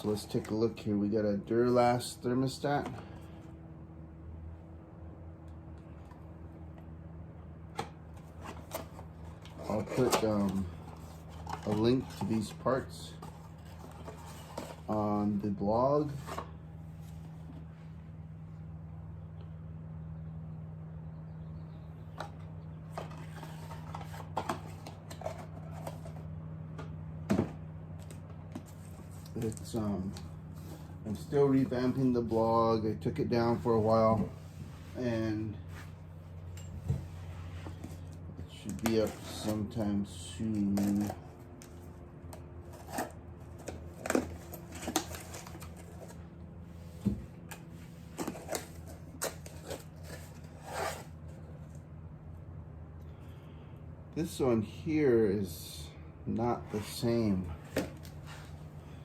So let's take a look here. We got a Duralast thermostat. I'll put a link to these parts on the blog. It's I'm still revamping the blog. I took it down for a while, and it should be up sometime soon. This one here is not the same.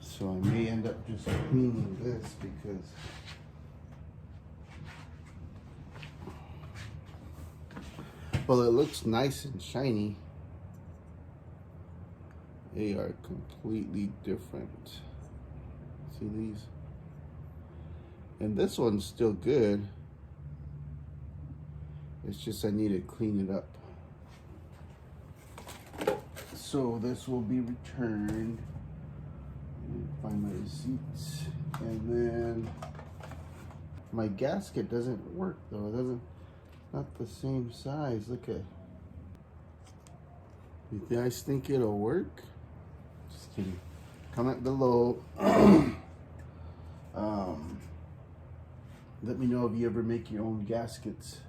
So I may end up just cleaning this because well, it looks nice and shiny. They are completely different. See these? And this one's still good. It's just I need to clean it up. So this will be returned. Find my receipts, and then my gasket doesn't work though. It doesn't, not the same size. Look at. You guys think it'll work? Just kidding. Comment below. Let me know if you ever make your own gaskets.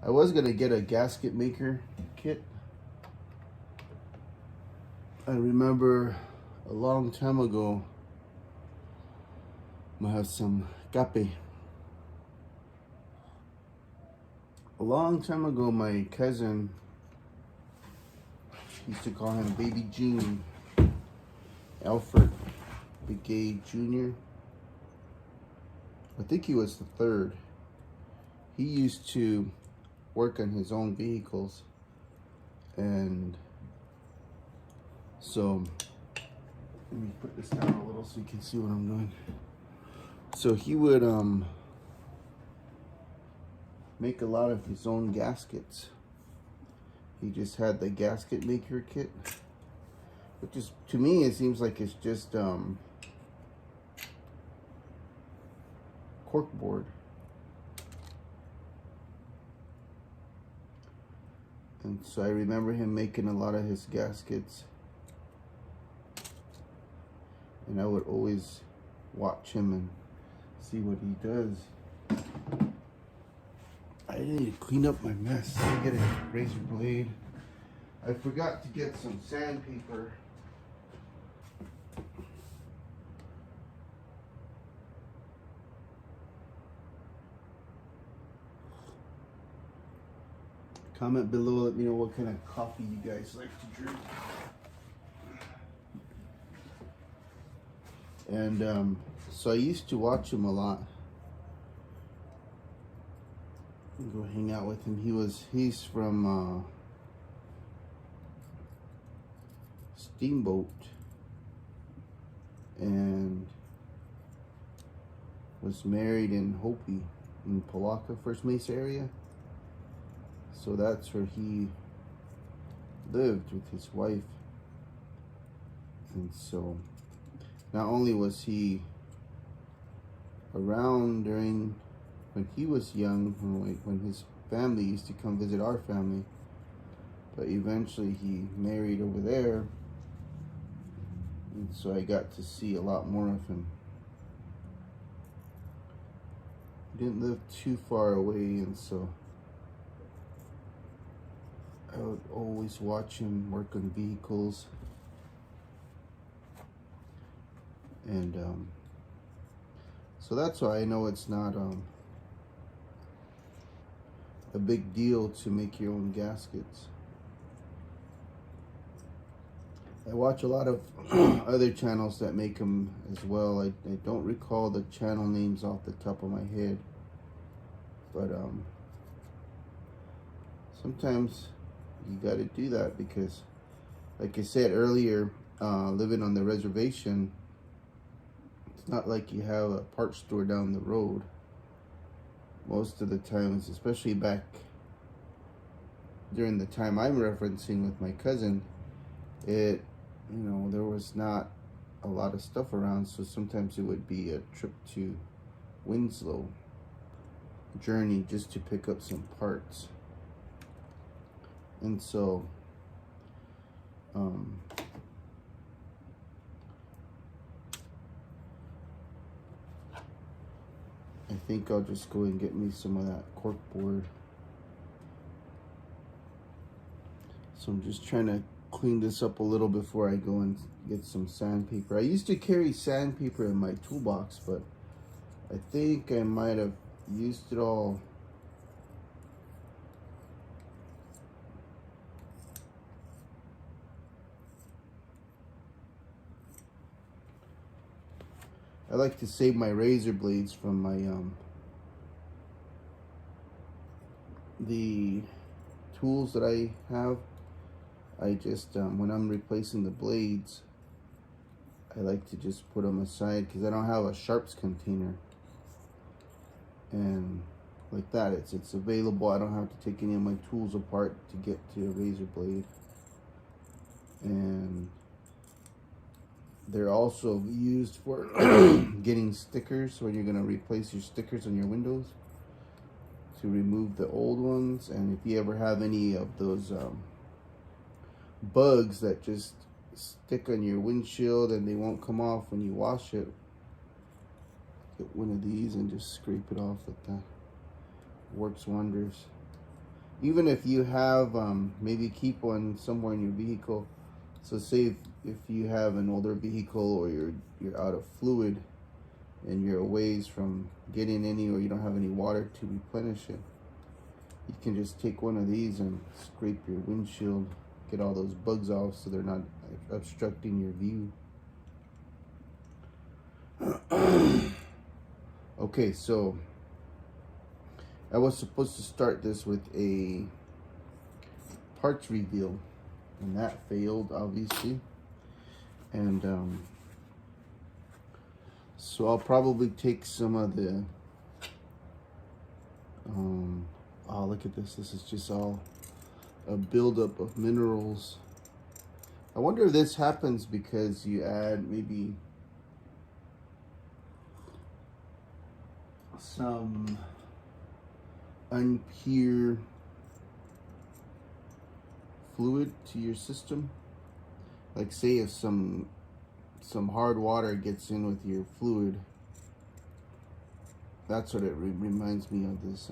I was gonna get a gasket maker kit. I remember a long time ago, I have some cape. A long time ago, my cousin, used to call him Baby Gene, Alfred Begay Jr. I think he was the third. He used to work on his own vehicles, and so let me put this down a little so you can see what I'm doing. So he would make a lot of his own gaskets. He just had the gasket maker kit, which is, to me, it seems like it's just corkboard. And so I remember him making a lot of his gaskets, and I would always watch him and see what he does. I need to clean up my mess. I get a razor blade. I forgot to get some sandpaper. Comment below, let me know what kind of coffee you guys like to drink. And so I used to watch him a lot. Go hang out with him. He's from Steamboat, and was married in Hopi in Palaka, First Mesa area. So that's where he lived with his wife. And so not only was he around during when he was young, when his family used to come visit our family, but eventually he married over there, and so I got to see a lot more of him. He didn't live too far away, and so I would always watch him work on vehicles. And so that's why I know it's not a big deal to make your own gaskets. I watch a lot of other channels that make them as well. I don't recall the channel names off the top of my head, but sometimes you got to do that because, like I said earlier, living on the reservation, it's not like you have a parts store down the road. Most of the times, especially back during the time I'm referencing with my cousin, there was not a lot of stuff around, so sometimes it would be a trip to Winslow journey just to pick up some parts. And so I think I'll just go and get me some of that cork board. So I'm just trying to clean this up a little before I go and get some sandpaper. I used to carry sandpaper in my toolbox, but I think I might have used it all. I like to save my razor blades from my the tools that I have. I just when I'm replacing the blades, I like to just put them aside because I don't have a sharps container, and like that it's available. I don't have to take any of my tools apart to get to a razor blade. And they're also used for getting stickers when you're going to replace your stickers on your windows, to remove the old ones. And if you ever have any of those bugs that just stick on your windshield and they won't come off when you wash it, get one of these and just scrape it off like that. Works wonders. Even if you have maybe keep one somewhere in your vehicle. So say if you have an older vehicle, or you're out of fluid and you're a ways from getting any, or you don't have any water to replenish it, you can just take one of these and scrape your windshield, get all those bugs off so they're not obstructing your view. Okay, so I was supposed to start this with a parts reveal, and that failed, obviously. And so I'll probably take some of the oh, look at this. This is just all a buildup of minerals. I wonder if this happens because you add maybe some unpure fluid to your system. Like say if some hard water gets in with your fluid, that's what it reminds me of, this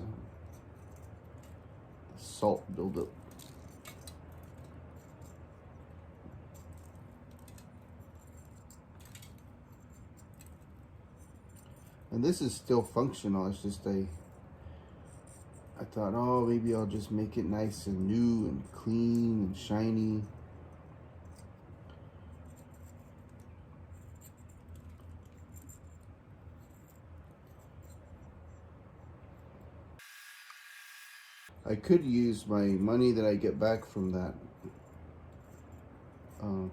salt buildup. And this is still functional. It's just I thought, oh, maybe I'll just make it nice and new and clean and shiny. I could use my money that I get back from that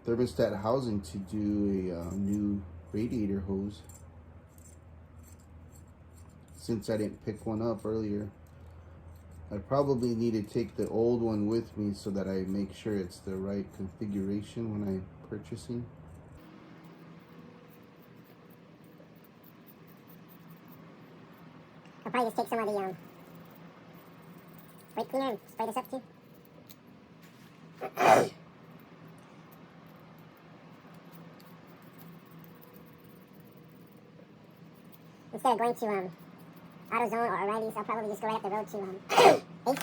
thermostat housing to do a new radiator hose, since I didn't pick one up earlier. I probably need to take the old one with me so that I make sure it's the right configuration when I'm purchasing. I'll probably just take some of the brake cleaner and spray this up too. Instead of going to AutoZone or O'Reilly's, I'll probably just go right up the road to Ace.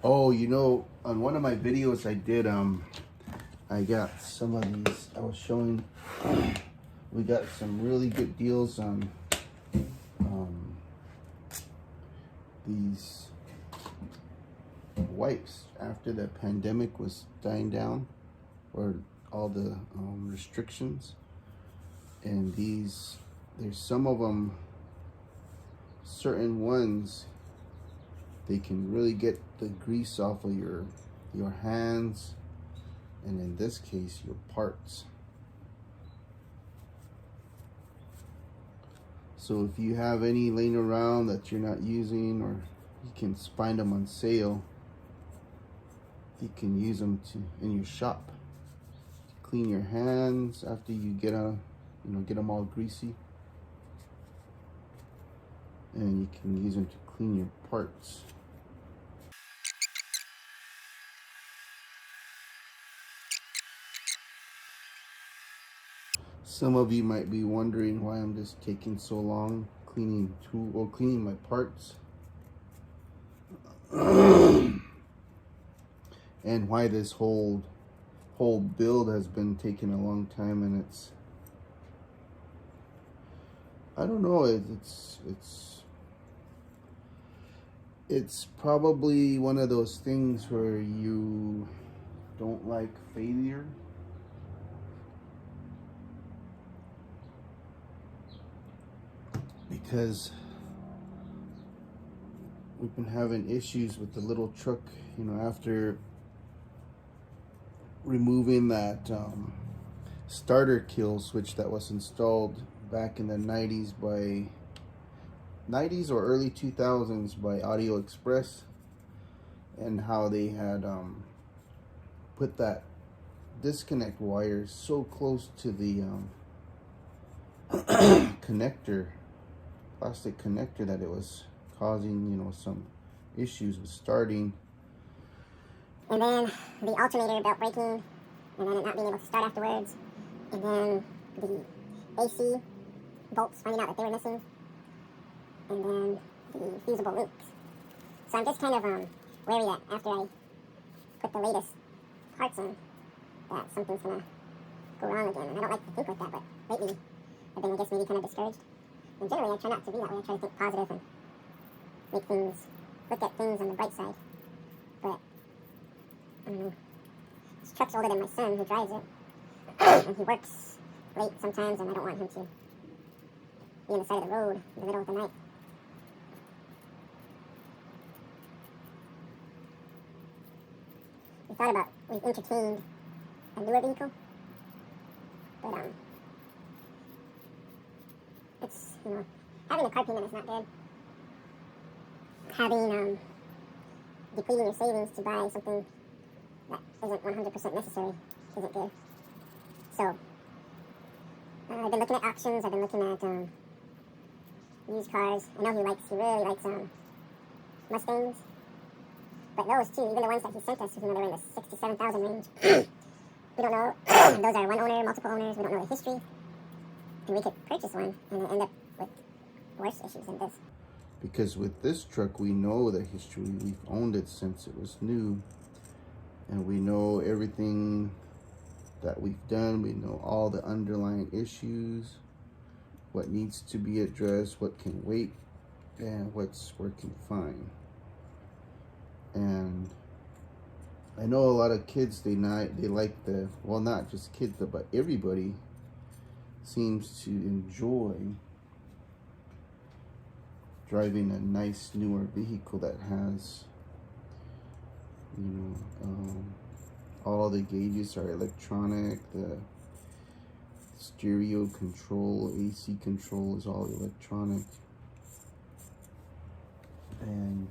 Oh, you know, on one of my videos I did, I got some of these. I was showing, we got some really good deals on these wipes after the pandemic was dying down, or all the restrictions. And these, there's some of them, certain ones, they can really get the grease off of your hands and in this case, your parts. So if you have any laying around that you're not using, or you can find them on sale, you can use them in your shop to clean your hands after you get them all greasy, and you can use them to clean your parts. Some of you might be wondering why I'm just taking so long cleaning my parts. And why this whole build has been taking a long time, and I don't know, it's probably one of those things where you don't like failure. Because we've been having issues with the little truck, after removing that starter kill switch that was installed back in the 90s or early 2000s by Audio Express, and how they had put that disconnect wire so close to the plastic connector that it was causing some issues with starting. And then the alternator belt breaking, and then it not being able to start afterwards, and then the AC bolts finding out that they were missing, and then the fusible links. So I'm just kind of wary that after I put the latest parts in, that something's gonna go wrong again. And I don't like to think like that, but lately I've been, I guess, maybe kind of discouraged. And generally I try not to be that way. I try to think positive and look at things on the bright side. But I don't know. This truck's older than my son who drives it. And he works late sometimes, and I don't want him to be on the side of the road in the middle of the night. We've entertained a newer vehicle, but it's, having a car payment is not good. Having, depleting your savings to buy something that isn't 100% necessary isn't good. So, I've been looking at auctions, I've been looking at used cars. I know he really likes Mustangs. But those too, even the ones that he sent us, they're in the 67,000 range. We don't know. Those are one owner, multiple owners. We don't know the history. And we could purchase one and end up with worse issues than this. Because with this truck, we know the history. We've owned it since it was new. And we know everything that we've done. We know all the underlying issues, what needs to be addressed, what can wait, and what's working fine. And I know a lot of kids, they like not just kids, but everybody seems to enjoy driving a nice newer vehicle that has, all the gauges are electronic, the stereo control, AC control is all electronic. And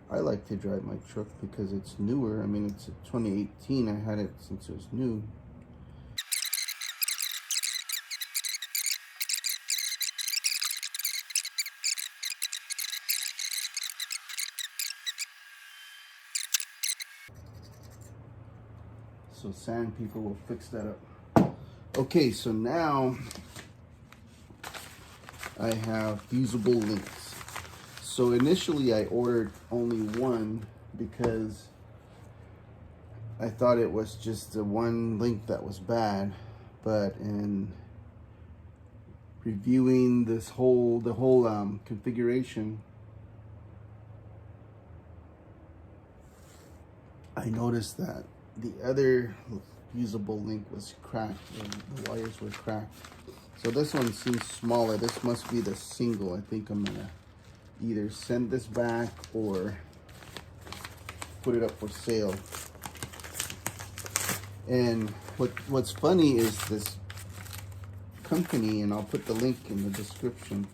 I like to drive my truck because it's newer. I mean, it's a 2018. I had it since it was new. So sand people will fix that up. Okay, so now I have fusible links. So initially I ordered only one because I thought it was just the one link that was bad. But in reviewing the whole configuration, I noticed that the other fusible link was cracked and the wires were cracked. So this one seems smaller. This must be the single. I think I'm gonna either send this back or put it up for sale. And what's funny is this company, and I'll put the link in the description.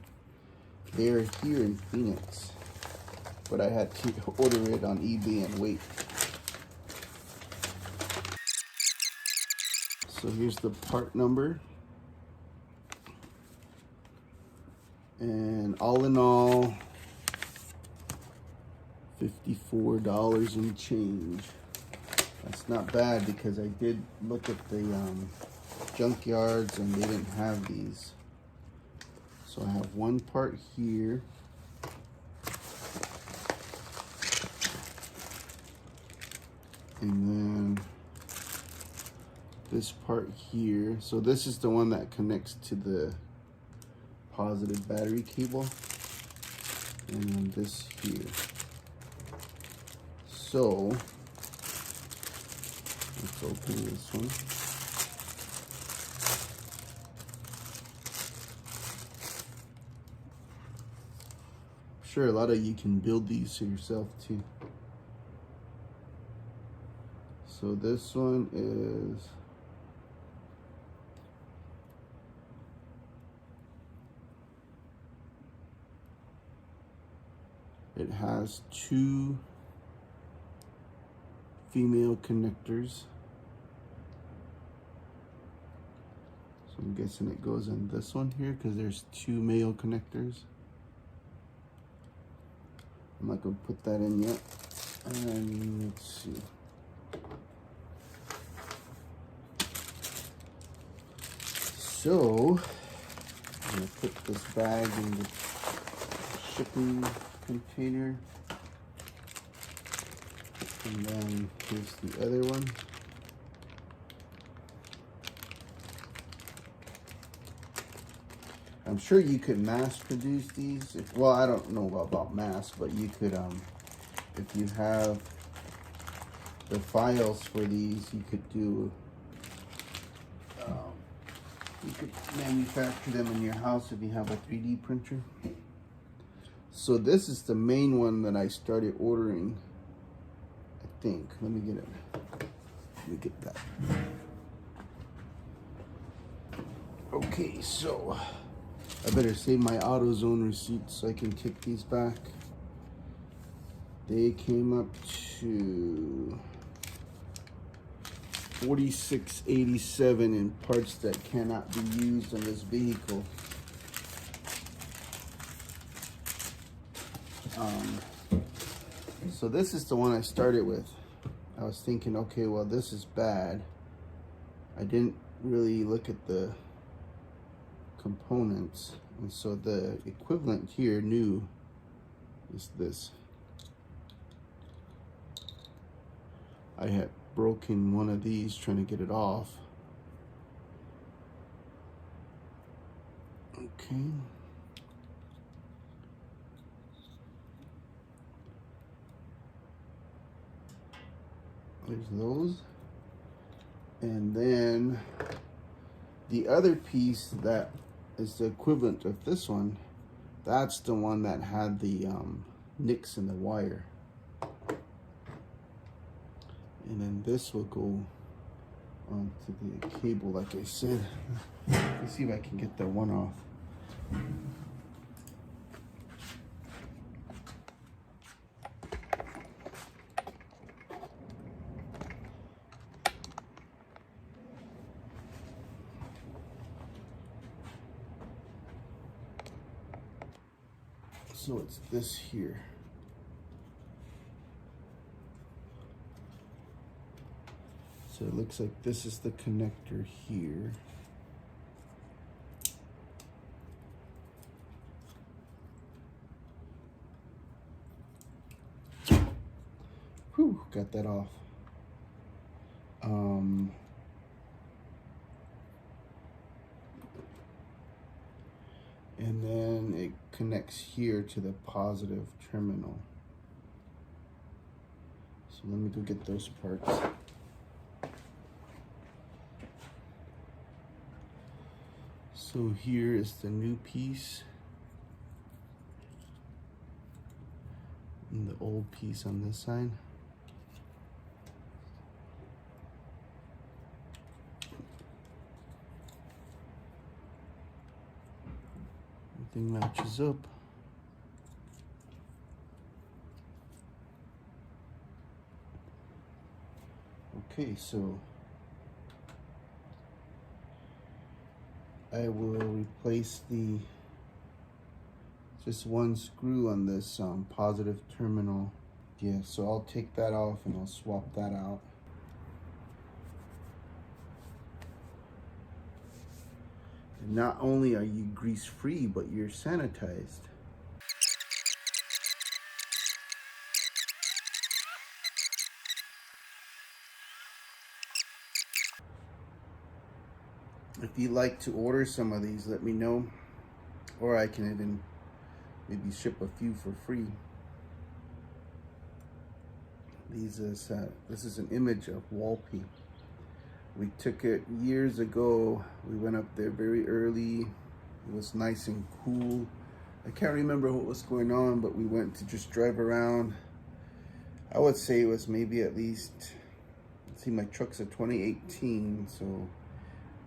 They're here in Phoenix, but I had to order it on eBay and wait. So here's the part number. And all in all, $54 and change. That's not bad because I did look at the junkyards and they didn't have these. So I have one part here. And then this part here. So this is the one that connects to the positive battery cable. And then this here. So let's open this one. I'm sure a lot of you can build these yourself too. So this one is it has 2 female connectors. So I'm guessing it goes in this one here because there's 2 male connectors. I'm not going to put that in yet. And let's see. So I'm going to put this bag in the shipping container. And then here's the other one. I'm sure you could mass produce these. Well, I don't know about mass, but you could, if you have the files for these, you could do, you could manufacture them in your house if you have a 3D printer. So this is the main one that I started ordering. I think. Let me get it. Let me get that. Okay, so I better save my AutoZone receipts so I can take these back. They came up to $46.87 in parts that cannot be used on this vehicle. So this is the one I started with. I was thinking, okay, well, this is bad. I didn't really look at the components, and so the equivalent here, new, is this. I had broken one of these trying to get it off. Okay. There's those. And then the other piece that is the equivalent of this one, that's the one that had the nicks in the wire. And then this will go onto the cable, like I said. Let's see if I can get that one off. So it's this here. So it looks like this is the connector here. Whew, got that off. And then it connects here to the positive terminal. So let me go get those parts. So here is the new piece and the old piece on this side. Everything matches up. Okay, so I will replace just one screw on this positive terminal. Yeah, so I'll take that off and I'll swap that out. And not only are you grease free, but you're sanitized. If you'd like to order some of these, let me know, or I can even maybe ship a few for free. This is an image of Walpi. We took it years ago. We went up there very early. It was nice and cool. I can't remember what was going on, but we went to just drive around. I would say it was maybe at least, let's see, my truck's a 2018, so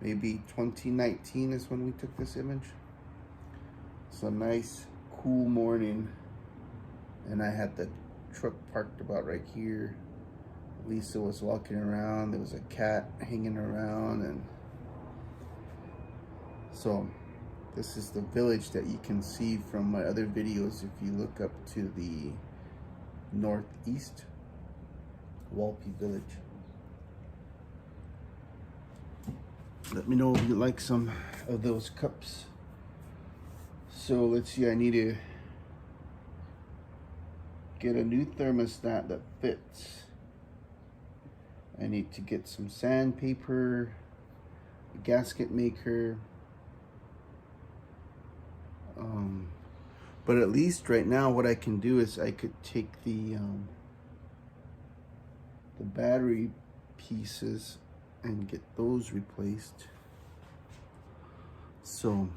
maybe 2019 is when we took this image. It's a nice, cool morning, and I had the truck parked about right here. Lisa was walking around. There was a cat hanging around, and so this is the village that you can see from my other videos. If you look up to the northeast, Walpi village. Let me know if you like some of those cups. So let's see, I need to get a new thermostat that fits. I need to get some sandpaper, a gasket maker. But at least right now what I can do is I could take the battery pieces and get those replaced. So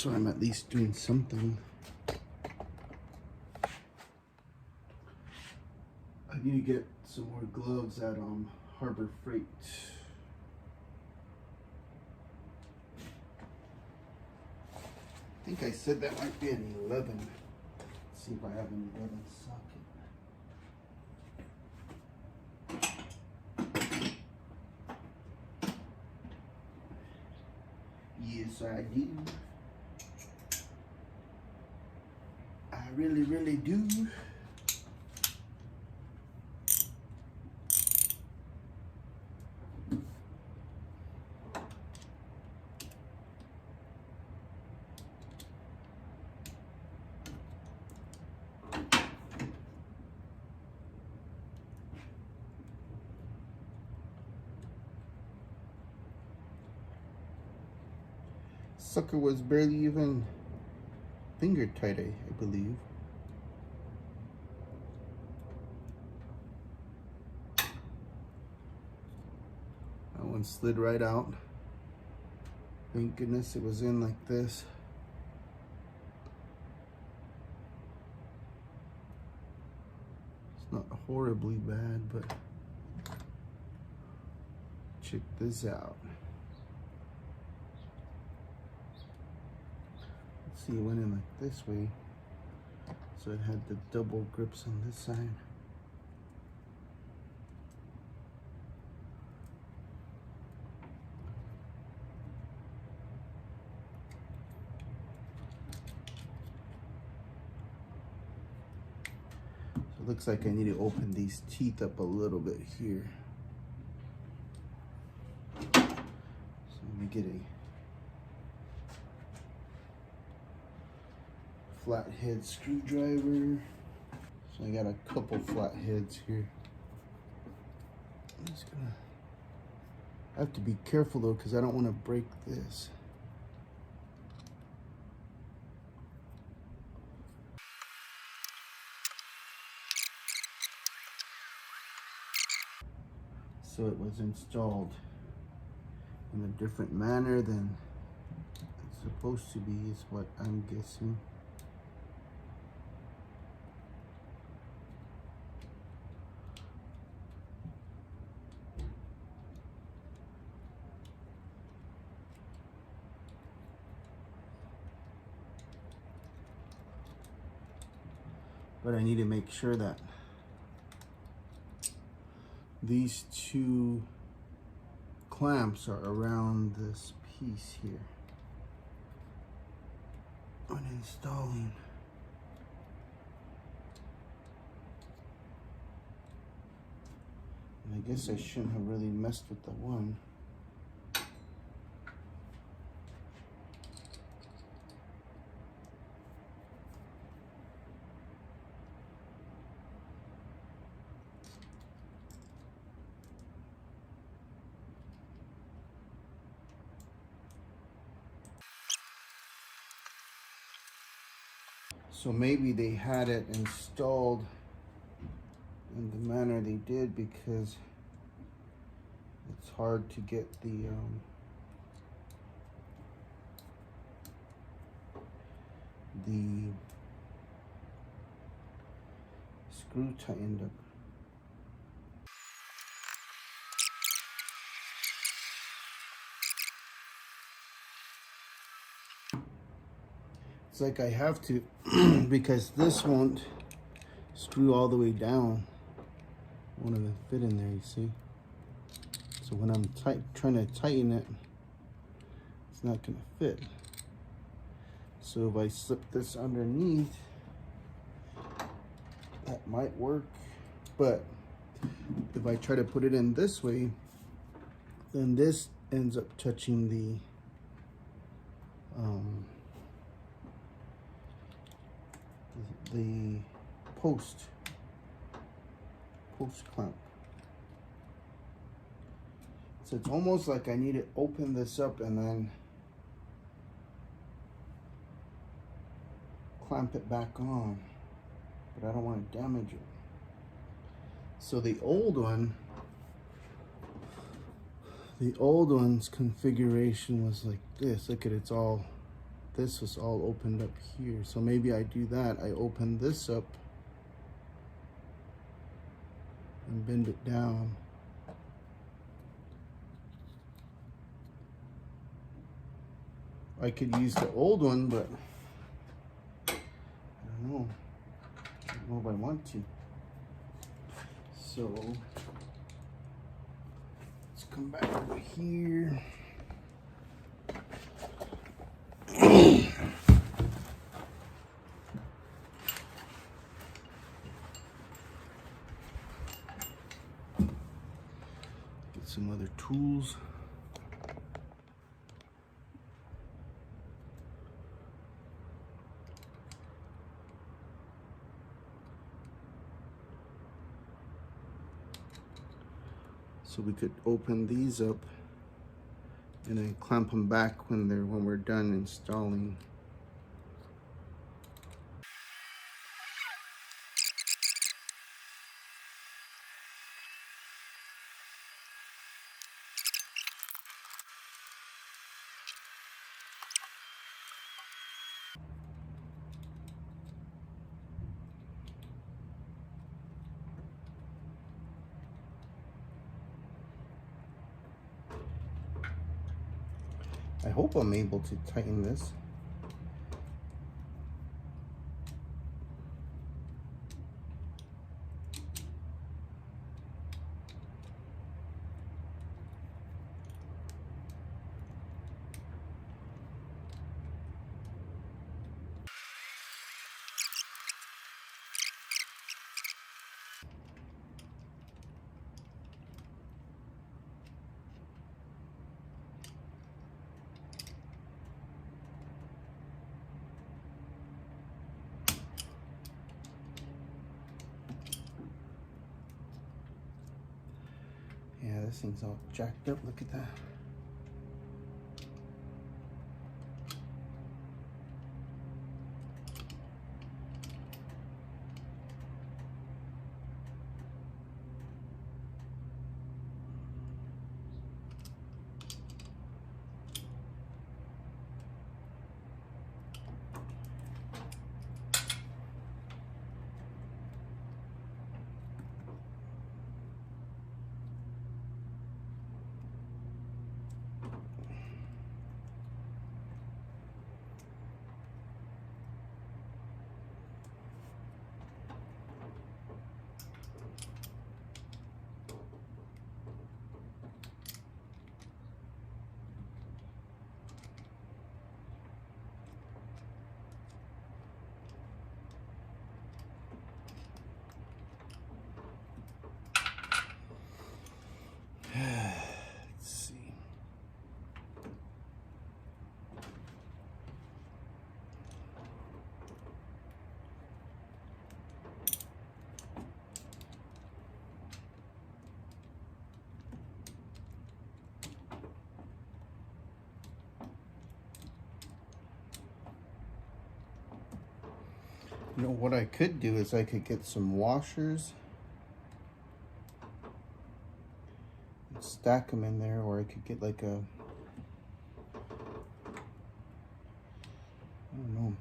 I'm at least doing something. I need to get some more gloves at Harbor Freight. I think I said that might be an 11. Let's see if I have an 11 socket. Yes, I do. I really, really do. Sucker was barely even finger tight, I believe. That one slid right out. Thank goodness it was in like this. It's not horribly bad, but check this out. See, it went in like this way, so it had the double grips on this side. So it looks like I need to open these teeth up a little bit here. So let me get a flathead screwdriver. So I got a couple flatheads here. I'm just gonna, I have to be careful though, because I don't want to break this. So it was installed in a different manner than it's supposed to be, is what I'm guessing. but I need to make sure that these two clamps are around this piece here when installing. And I guess I shouldn't have really messed with the one. So maybe they had it installed in the manner they did because it's hard to get the screw tightened up. It's like I have to because this won't screw all the way down. Won't even fit in there, you see? So when I'm trying to tighten it, it's not gonna fit. So if I slip this underneath, that might work. But if I try to put it in this way, then this ends up touching the post clamp. So it's almost like I need to open this up and then clamp it back on, but I don't want to damage it. So the old one's configuration was like this. Look at it's all, this was all opened up here. So maybe I do that. I open this up and bend it down. I could use the old one, but I don't know. I don't know if I want to. So let's come back over here. Get some other tools. So we could open these up and then clamp them back when we're done installing. I hope I'm able to tighten this. Yeah, this thing's all jacked up. Look at that. You know, what I could do is I could get some washers and stack them in there, or I could get like a, I don't know.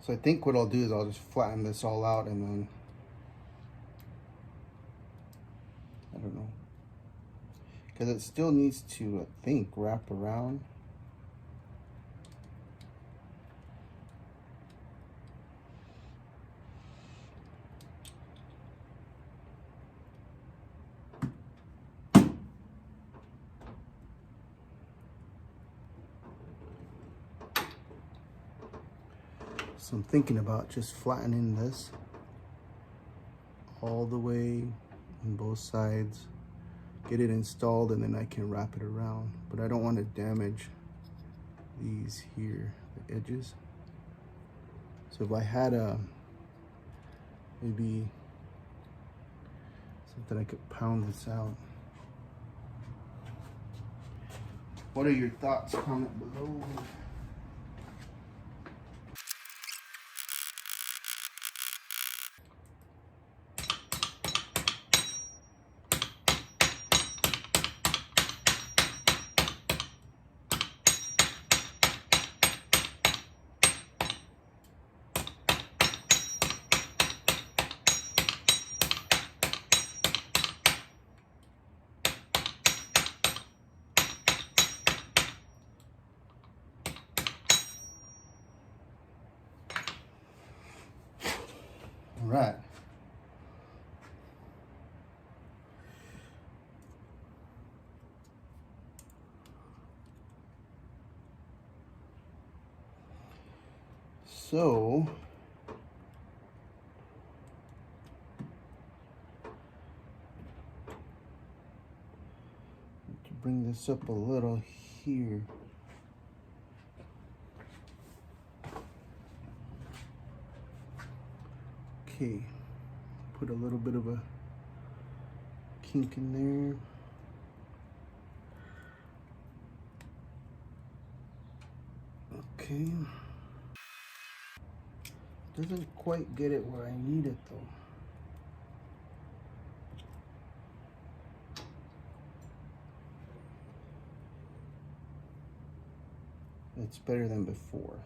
So I think what I'll do is I'll just flatten this all out and then, I don't know. Because it still needs to, I think, wrap around. So I'm thinking about just flattening this all the way on both sides, get it installed, and then I can wrap it around. But I don't want to damage these here, the edges. So if I had a, maybe something I could pound this out. What are your thoughts? Comment below. All right. So to bring this up a little here. Okay, put a little bit of a kink in there. Okay. Doesn't quite get it where I need it though. It's better than before.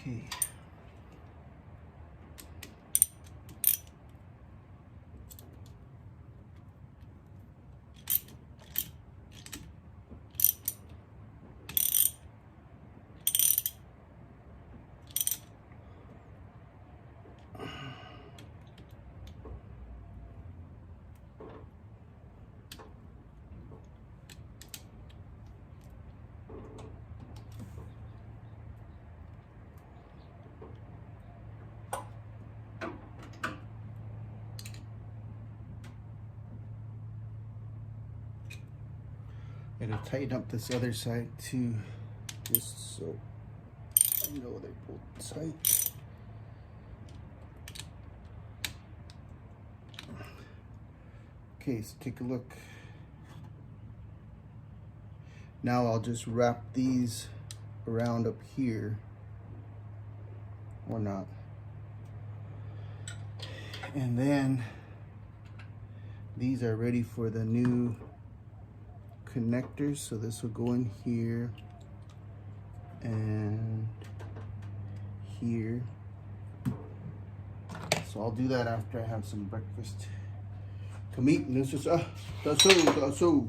Okay. I gotta tighten up this other side too, just so I know they're both tight. Okay, so take a look. Now I'll just wrap these around up here, or not. And then these are ready for the new connectors. So this will go in here and here. So I'll do that after I have some breakfast. Come eat, and this is that's so.